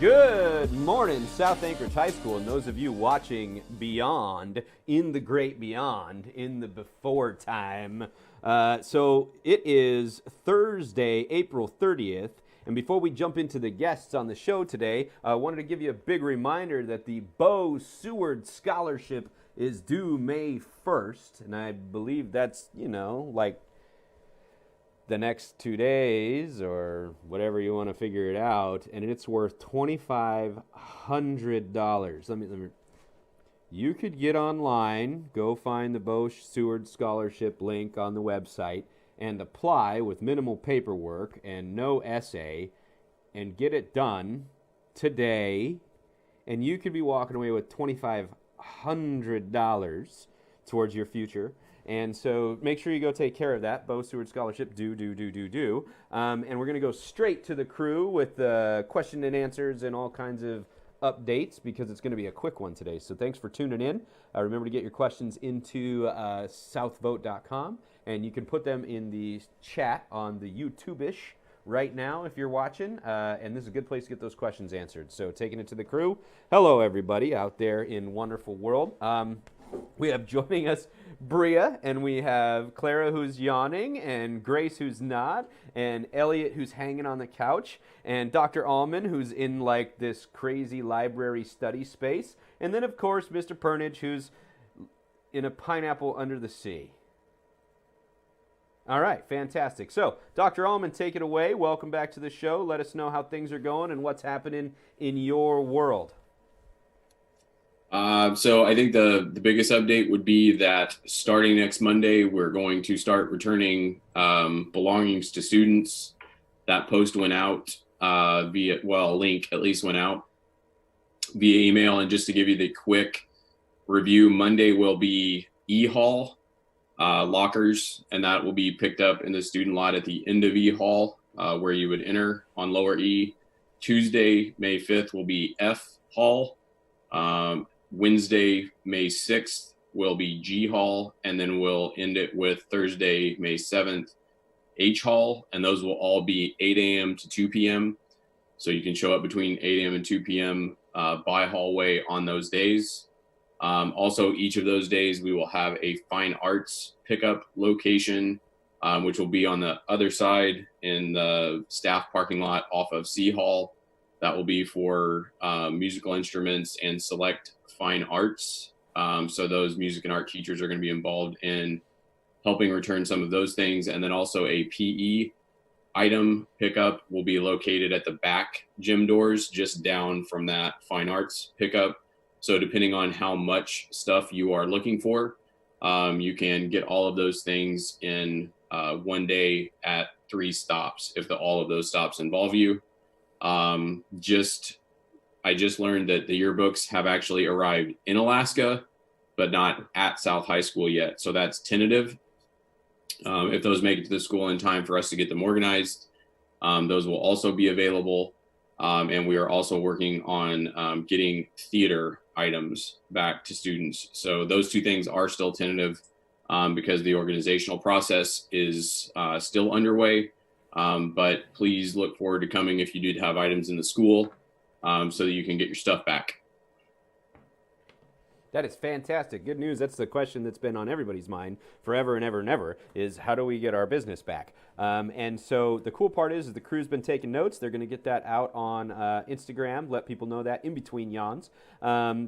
Good morning, South Anchorage High School, and those of you watching beyond, in the great beyond, in the before time. So it is Thursday, April 30th, and before we jump into the guests on the show today, I wanted to give you a big reminder that the Bo Seward Scholarship is due May 1st, and I believe that's, like the next 2 days or whatever you want to figure it out, and it's worth $2,500. You could get online, go find the Bo Seward Scholarship link on the website and apply with minimal paperwork and no essay and get it done today, and you could be walking away with $2,500 towards your future. And so make sure you go take care of that. Bo Seward Scholarship, do. And we're going to go straight to the crew with question and answers and all kinds of updates because it's going to be a quick one today. So thanks for tuning in. Remember to get your questions into southvote.com, and you can put them in the chat on the YouTube-ish right now if you're watching. And this is a good place to get those questions answered. So taking it to the crew. Hello, everybody out there in wonderful world. We have joining us Bria, and we have Clara who's yawning, and Grace who's not, and Elliot who's hanging on the couch, and Dr. Allman who's in like this crazy library study space, and then of course Mr. Pernage who's in a pineapple under the sea. All right, fantastic. So, Dr. Allman, take it away. Welcome back to the show. Let us know how things are going and what's happening in your world. So I think the biggest update would be that starting next Monday, we're going to start returning belongings to students. That post went out a link at least went out via email. And just to give you the quick review, Monday will be E-Hall lockers, and that will be picked up in the student lot at the end of E-Hall where you would enter on lower E. Tuesday, May 5th will be F-Hall. Wednesday, May 6th will be G Hall, and then we'll end it with Thursday, May 7th, H Hall, and those will all be 8 a.m. to 2 p.m. So you can show up between 8 a.m. and 2 p.m. By hallway on those days. Also, each of those days we will have a fine arts pickup location, which will be on the other side in the staff parking lot off of C Hall. That will be for musical instruments and select fine arts. So those music and art teachers are going to be involved in helping return some of those things. And then also a PE item pickup will be located at the back gym doors, just down from that fine arts pickup. So depending on how much stuff you are looking for, you can get all of those things in one day at 3 stops if all of those stops involve you. I just learned that the yearbooks have actually arrived in Alaska, but not at South High School yet. So that's tentative. If those make it to the school in time for us to get them organized, those will also be available. And we are also working on getting theater items back to students. So those two things are still tentative because the organizational process is still underway. But please look forward to coming if you did have items in the school so that you can get your stuff back. That is fantastic. Good news. That's the question that's been on everybody's mind forever and ever and ever is how do we get our business back? And so the cool part is the crew's been taking notes. They're going to get that out on Instagram, let people know that in between yawns.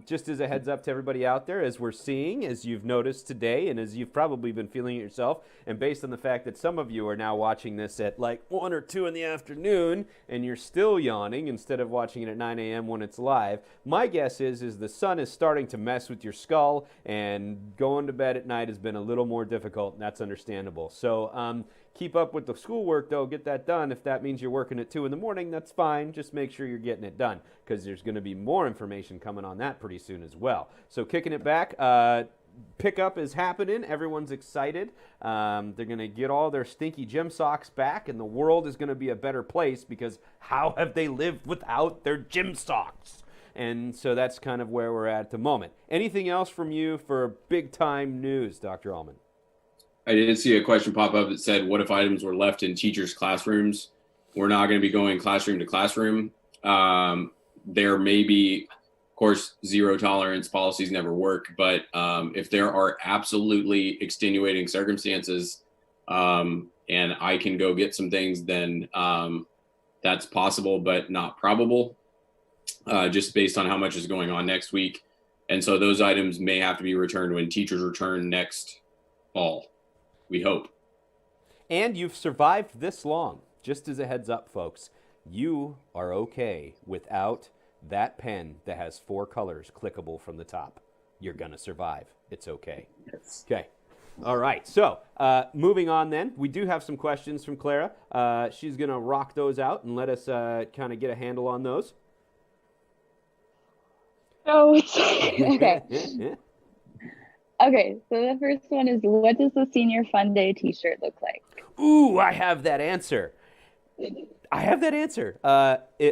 Just as a heads up to everybody out there, as we're seeing, as you've noticed today, and as you've probably been feeling it yourself, and based on the fact that some of you are now watching this at like 1 or 2 in the afternoon, and you're still yawning instead of watching it at 9 a.m. when it's live, my guess is the sun is starting to mess with your skull, and going to bed at night has been a little more difficult, and that's understandable. So keep up with the schoolwork, though. Get that done. If that means you're working at 2 in the morning, that's fine. Just make sure you're getting it done because there's going to be more information coming on that pretty soon as well. So kicking it back, pickup is happening. Everyone's excited. They're going to get all their stinky gym socks back, and the world is going to be a better place because how have they lived without their gym socks? And so that's kind of where we're at the moment. Anything else from you for big-time news, Dr. Allman? I did see a question pop up that said, what if items were left in teachers' classrooms? We're not going to be going classroom to classroom. there may be, of course, zero tolerance policies never work, but if there are absolutely extenuating circumstances and I can go get some things, then that's possible, but not probable, just based on how much is going on next week. And so those items may have to be returned when teachers return next fall, we hope. And you've survived this long. Just as a heads up, folks, you are okay without that pen that has 4 colors clickable from the top. You're going to survive. It's okay. Yes. Okay. All right. So moving on then, we do have some questions from Clara. She's going to rock those out and let us kind of get a handle on those. Oh, okay. Okay, so the first one is, what does the Senior Fun Day t-shirt look like? Ooh, I have that answer. It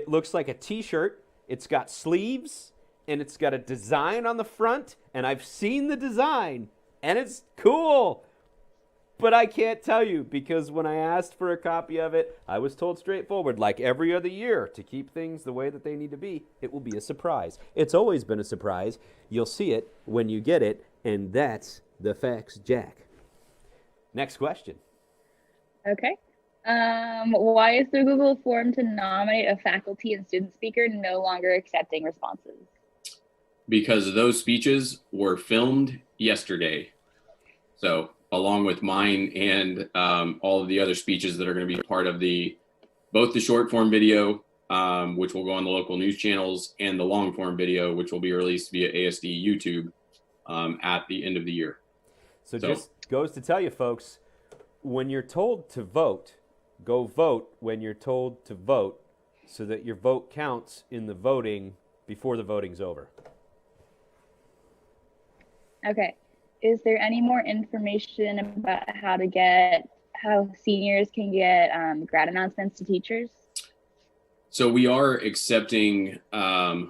looks like a t-shirt. It's got sleeves, and it's got a design on the front, and I've seen the design, and it's cool. But I can't tell you, because when I asked for a copy of it, I was told straightforward, like every other year, to keep things the way that they need to be, it will be a surprise. It's always been a surprise. You'll see it when you get it, and that's the facts, Jack. Next question. Okay. Why is the Google form to nominate a faculty and student speaker no longer accepting responses? Because those speeches were filmed yesterday. So along with mine and all of the other speeches that are going to be part of both the short form video, which will go on the local news channels, and the long form video, which will be released via ASD YouTube at the end of the year. So just goes to tell you, folks, when you're told to vote, go vote when you're told to vote, so that your vote counts in the voting before the voting's over. Okay. Is there any more information about how seniors can get grad announcements to teachers? So we are accepting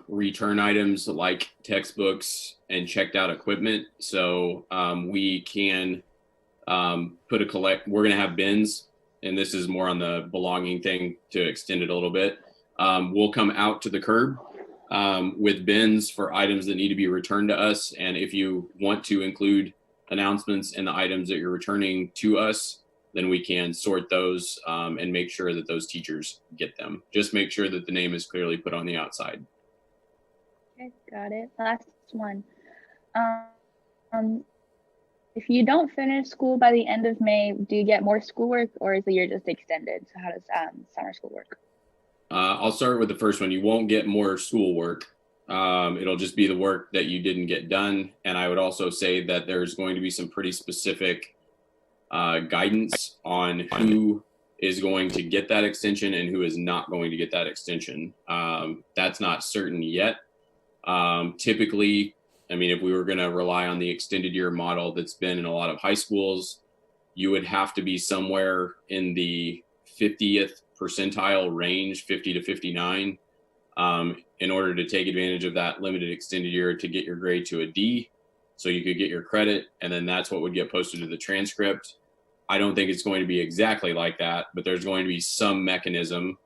return items like textbooks and checked out equipment. So we can we're going to have bins, and this is more on the belonging thing to extend it a little bit. We'll come out to the curb with bins for items that need to be returned to us. And if you want to include announcements in the items that you're returning to us, then we can sort those and make sure that those teachers get them. Just make sure that the name is clearly put on the outside. Okay, got it. Last one. If you don't finish school by the end of May, do you get more schoolwork, or is the year just extended? So how does summer school work? I'll start with the first one. You won't get more schoolwork. It'll just be the work that you didn't get done. And I would also say that there's going to be some pretty specific guidance on who is going to get that extension and who is not going to get that extension. That's not certain yet. Typically, I mean, if we were going to rely on the extended year model that's been in a lot of high schools, you would have to be somewhere in the 50th percentile range, 50 to 59, in order to take advantage of that limited extended year to get your grade to a D, so you could get your credit, and then that's what would get posted to the transcript. I don't think it's going to be exactly like that, but there's going to be some mechanism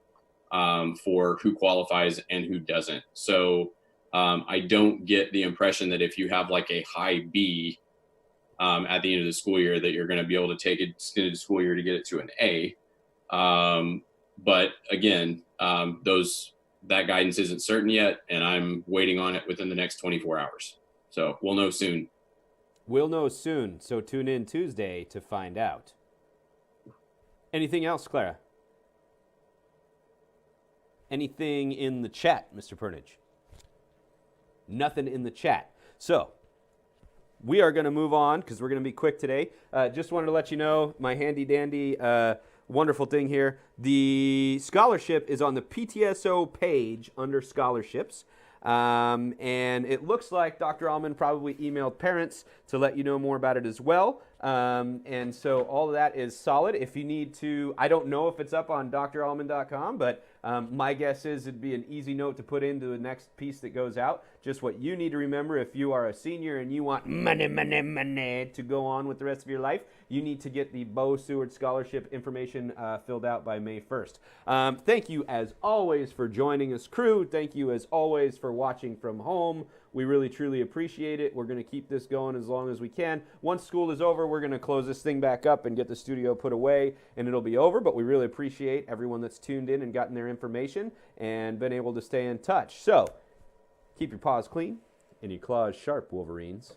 for who qualifies and who doesn't. So I don't get the impression that if you have like a high B at the end of the school year, that you're going to be able to take an extended school year to get it to an A. But again, that guidance isn't certain yet, and I'm waiting on it within the next 24 hours. So we'll know soon. We'll know soon, so tune in Tuesday to find out. Anything else, Clara? Anything in the chat, Mr. Pernich? Nothing in the chat. So we are going to move on because we're going to be quick today. Just wanted to let you know my handy-dandy wonderful thing here. The scholarship is on the PTSO page under scholarships. And it looks like Dr. Allman probably emailed parents to let you know more about it as well. And so all of that is solid. If you need to, I don't know if it's up on drallman.com, but my guess is it'd be an easy note to put into the next piece that goes out. just what you need to remember if you are a senior and you want money, money, money to go on with the rest of your life. You need to get the Bo Seward Scholarship information filled out by May 1st. Thank you, as always, for joining us, crew. Thank you, as always, for watching from home. We really, truly appreciate it. We're going to keep this going as long as we can. Once school is over, we're going to close this thing back up and get the studio put away, and it'll be over. But we really appreciate everyone that's tuned in and gotten their information and been able to stay in touch. So keep your paws clean and your claws sharp, Wolverines.